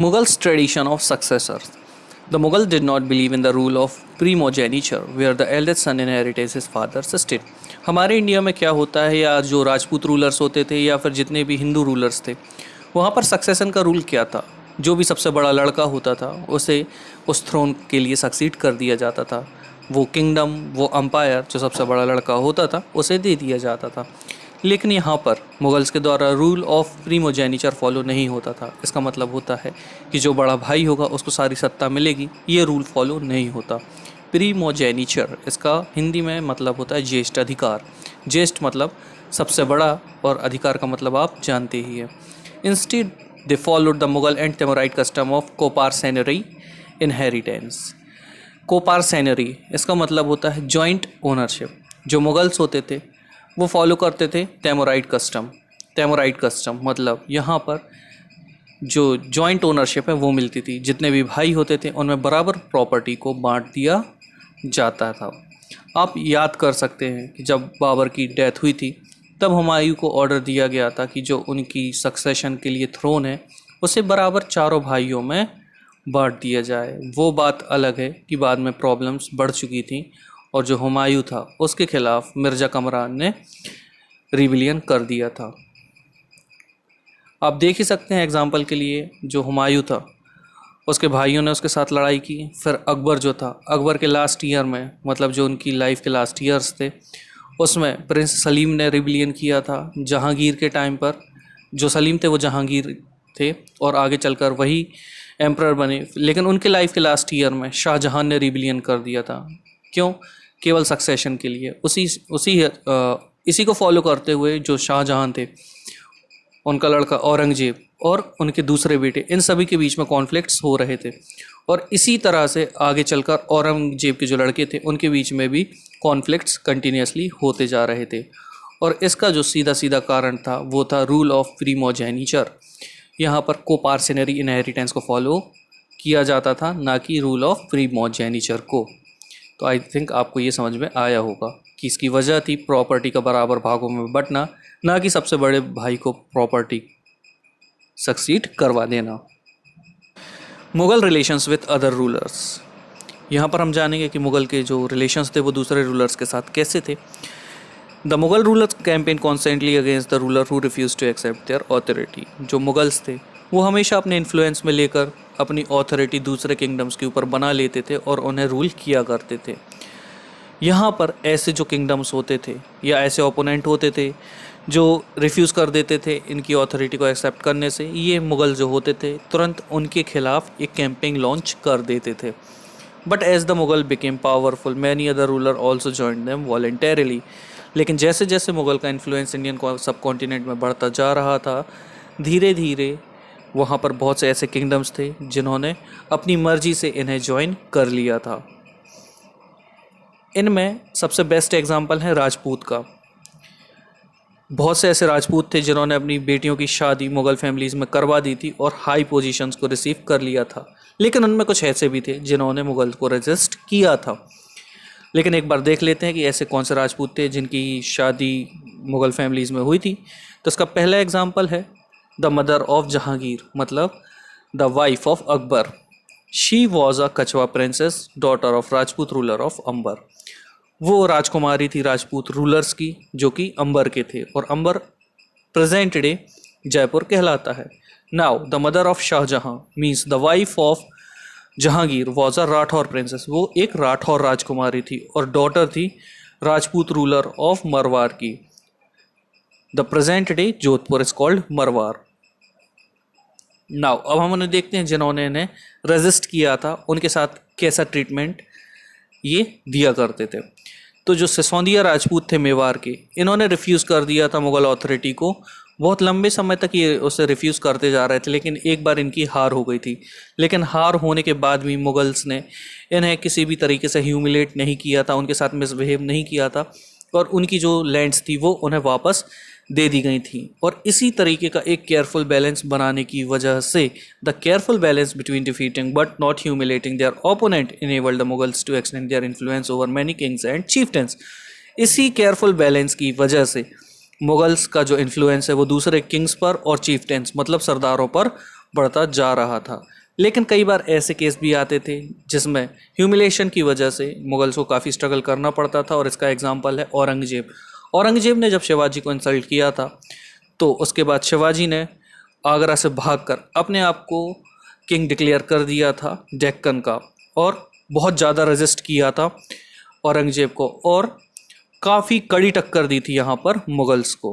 Mughals' tradition of successors. The Mughals did not believe in the rule of primogeniture, where the eldest son inherited his father's estate. हमारे India में क्या होता है, या जो Rajput rulers होते थे या फिर जितने भी हिंदू रूलर्स थे, वहाँ पर सक्सेशन का रूल क्या था? जो भी सबसे बड़ा लड़का होता था उसे उस थ्रोन के लिए सक्सीड कर दिया जाता था। वो किंगडम, वो अम्पायर जो सबसे बड़ा लड़का होता था उसे दे दिया जाता था। लेकिन यहाँ पर मुगल्स के द्वारा रूल ऑफ प्रीमोजेनिचर फॉलो नहीं होता था। इसका मतलब होता है कि जो बड़ा भाई होगा उसको सारी सत्ता मिलेगी, ये रूल फॉलो नहीं होता। प्रीमोजेनिचर, इसका हिंदी में मतलब होता है ज्येष्ठ अधिकार। ज्येष्ठ मतलब सबसे बड़ा और अधिकार का मतलब आप जानते ही हैं। Instead they followed the Mughal and Timurid custom of coparcenary inheritance. Coparcenary, इसका मतलब होता है जॉइंट ओनरशिप। जो मुगल्स होते थे वो फॉलो करते थे तैमोराइड कस्टम। तैमोराइड कस्टम मतलब यहाँ पर जो जॉइंट ओनरशिप है वो मिलती थी। जितने भी भाई होते थे उनमें बराबर प्रॉपर्टी को बांट दिया जाता था। आप याद कर सकते हैं कि जब बाबर की डेथ हुई थी तब हुमायूं को ऑर्डर दिया गया था कि जो उनकी सक्सेशन के लिए थ्रोन है उसे बराबर चारों भाइयों में बांट दिया जाए। वो बात अलग है कि बाद में प्रॉब्लम्स बढ़ चुकी थी और जो हुमायूं था उसके खिलाफ मिर्ज़ा कमरान ने रिबिलियन कर दिया था। आप देख ही सकते हैं एग्जाम्पल के लिए, जो हुमायूं था उसके भाइयों ने उसके साथ लड़ाई की। फिर अकबर जो था, अकबर के लास्ट ईयर में, मतलब जो उनकी लाइफ के लास्ट ईयर्स थे, उसमें प्रिंस सलीम ने रिबिलियन किया था जहांगीर के टाइम पर। जो सलीम थे वो जहांगीर थे और आगे चलकर वही एम्परर बने। लेकिन उनके लाइफ के लास्ट ईयर में शाहजहां ने रिबिलियन कर दिया था। क्यों? केवल सक्सेशन के लिए। इसी को फॉलो करते हुए जो शाहजहां थे, उनका लड़का औरंगजेब और उनके दूसरे बेटे, इन सभी के बीच में कॉन्फ्लिक्ट्स हो रहे थे। और इसी तरह से आगे चलकर औरंगजेब के जो लड़के थे उनके बीच में भी कॉन्फ्लिक्ट्स कंटिन्यूसली होते जा रहे थे। और इसका जो सीधा सीधा कारण था वो था रूल ऑफ प्रीमोजेनिचर। यहाँ पर कोपार्सेनरी इनहेरिटेंस को फॉलो किया जाता था, ना कि रूल ऑफ प्रीमोजेनिचर को। तो आई थिंक आपको ये समझ में आया होगा कि इसकी वजह थी प्रॉपर्टी का बराबर भागों में बंटना, ना कि सबसे बड़े भाई को प्रॉपर्टी सक्सीड करवा देना। Mughal relations with other rulers. यहाँ पर हम जानेंगे कि मुग़ल के जो रिलेशंस थे वो दूसरे रूलर्स के साथ कैसे थे। The Mughal rulers campaign constantly against the ruler who refuse to accept their authority. जो मुगल्स थे वो हमेशा अपने इन्फ्लुएंस में लेकर अपनी ऑथोरिटी दूसरे किंगडम्स के ऊपर बना लेते थे और उन्हें रूल किया करते थे। यहाँ पर ऐसे जो किंगडम्स होते थे या ऐसे ओपोनेंट होते थे जो रिफ्यूज़ कर देते थे इनकी ऑथोरिटी को एक्सेप्ट करने से, ये मुग़ल जो होते थे तुरंत उनके खिलाफ एक कैंपेन लॉन्च कर देते थे। But as the Mughal became powerful many other ruler also joined them voluntarily. लेकिन जैसे जैसे मुग़ल का इन्फ्लुएंस इंडियन सब कॉन्टिनेंट में बढ़ता जा रहा था, धीरे धीरे वहाँ पर बहुत से ऐसे किंगडम्स थे जिन्होंने अपनी मर्जी से इन्हें ज्वाइन कर लिया था। इनमें सबसे बेस्ट एग्जांपल है राजपूत का। बहुत से ऐसे राजपूत थे जिन्होंने अपनी बेटियों की शादी मुग़ल फैमिलीज़ में करवा दी थी और हाई पोजीशंस को रिसीव कर लिया था। लेकिन उनमें कुछ ऐसे भी थे जिन्होंने मुग़ल को रेजिस्ट किया था। लेकिन एक बार देख लेते हैं कि ऐसे कौन से राजपूत थे जिनकी शादी मुग़ल फैमिलीज़ में हुई थी। तो इसका पहला एग्जाम्पल है द मदर ऑफ जहांगीर, मतलब the wife of Akbar. She was a Kachhwaha princess, daughter of Rajput ruler of Amber. वो राजकुमारी थी राजपूत रूलर्स की जो कि अंबर के थे, और अंबर प्रेजेंट डे जयपुर कहलाता है। Now the mother of Shahjahan means the wife of Jahangir was a Rathore princess. वो एक राठौर राजकुमारी थी और डॉटर थी राजपूत रूलर ऑफ मरवार की। The present day Jodhpur is called मरवार। नाउ अब हम उन्हें देखते हैं जिन्होंने इन्हें रेजिस्ट किया था उनके साथ कैसा ट्रीटमेंट ये दिया करते थे। तो जो सिसोदिया राजपूत थे मेवाड़ के, इन्होंने रिफ्यूज़ कर दिया था मुग़ल अथॉरिटी को। बहुत लंबे समय तक ये उसे रिफ्यूज़ करते जा रहे थे, लेकिन एक बार इनकी हार हो गई थी। लेकिन हार होने के बाद भी मुग़ल्स ने इन्हें किसी भी तरीके से ह्यूमिलेट नहीं किया था, उनके साथ मिसबिहेव नहीं किया था, और उनकी जो लैंड्स थी वो उन्हें वापस दे दी गई थी। और इसी तरीके का एक केयरफुल बैलेंस बनाने की वजह से the careful balance between defeating but not humiliating their opponent enabled the Mughals to extend their influence over many kings and chieftains. इसी केयरफुल बैलेंस की वजह से मुगल्स का जो इन्फ्लुएंस है वो दूसरे किंग्स पर और चीफ्टेंस मतलब सरदारों पर बढ़ता जा रहा था। लेकिन कई बार ऐसे केस भी आते थे जिसमें ह्यूमिलेशन की वजह से मुगल्स को काफ़ी स्ट्रगल करना पड़ता था, और इसका एग्जाम्पल है औरंगजेब। औरंगजेब ने जब शिवाजी को इंसल्ट किया था, तो उसके बाद शिवाजी ने आगरा से भागकर अपने आप को किंग डिक्लेयर कर दिया था डेक्कन का, और बहुत ज़्यादा रेजिस्ट किया था औरंगजेब को, और काफ़ी कड़ी टक्कर दी थी यहाँ पर मुगल्स को।